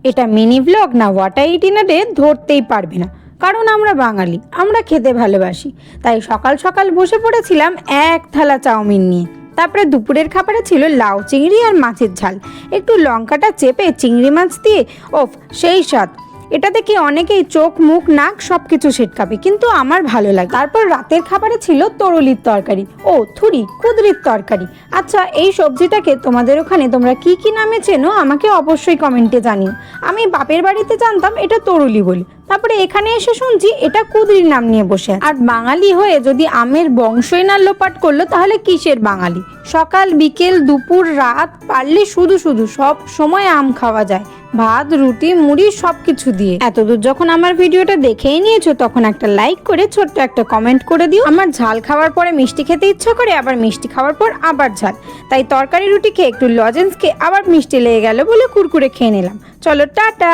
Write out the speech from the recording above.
এটা mini blog না water ইটিনারে ধরতেই পারবে না, কারণ আমরা বাঙালি, আমরা খেতে ভালোবাসি। তাই সকাল সকাল বসে পড়েছিলাম এক থালা চাউমিন নিয়ে। তারপরে দুপুরের খাবারে ছিল লাউ চিংড়ি আর মাছের ঝাল, একটু লঙ্কাটা চেপে চিংড়ি মাছ দিয়ে, ওফ সেই স্বাদ। এটা দেখে অনেকেই চোখ মুখ নাক সব কিছু ছিটকাবে, কিন্তু আমার ভালো লাগে। তারপর রাতের খাবারে ছিল তরুলির তরকারি, কুদরির তরকারি। আচ্ছা, এই সবজিটাকে তোমাদের ওখানে তোমরা কি কি নামে চেনো আমাকে অবশ্যই কমেন্টে জানিও। আমি বাপের বাড়িতে জানতাম এটা তরুলি বলে, তারপরে এখানে এসে শুনছি এটা কুদরির নাম নিয়ে বসে। আর বাঙালি হয়ে যদি আমের বংশই না লোপাট করলো, তাহলে কিসের বাঙালি? সকাল বিকেল দুপুর রাত পারলে শুধু শুধু সব সময় আম খাওয়া যায়, ভাত রুটি মুড়ি সবকিছু দিয়ে। এতদূর যখন আমার ভিডিওটা দেখেই নিয়েছো, তখন একটা লাইক করে ছোট্ট একটা কমেন্ট করে দিও। আমার ঝাল খাওয়ার পরে মিষ্টি খেতে ইচ্ছা করে, আবার মিষ্টি খাওয়ার পর আবার ঝাল, তাই তরকারি রুটি খেয়ে একটু লজেন্স খেয়ে আবার মিষ্টি লেগে গেল বলে কুরকুরে খেয়ে নিলাম। চলো টাটা।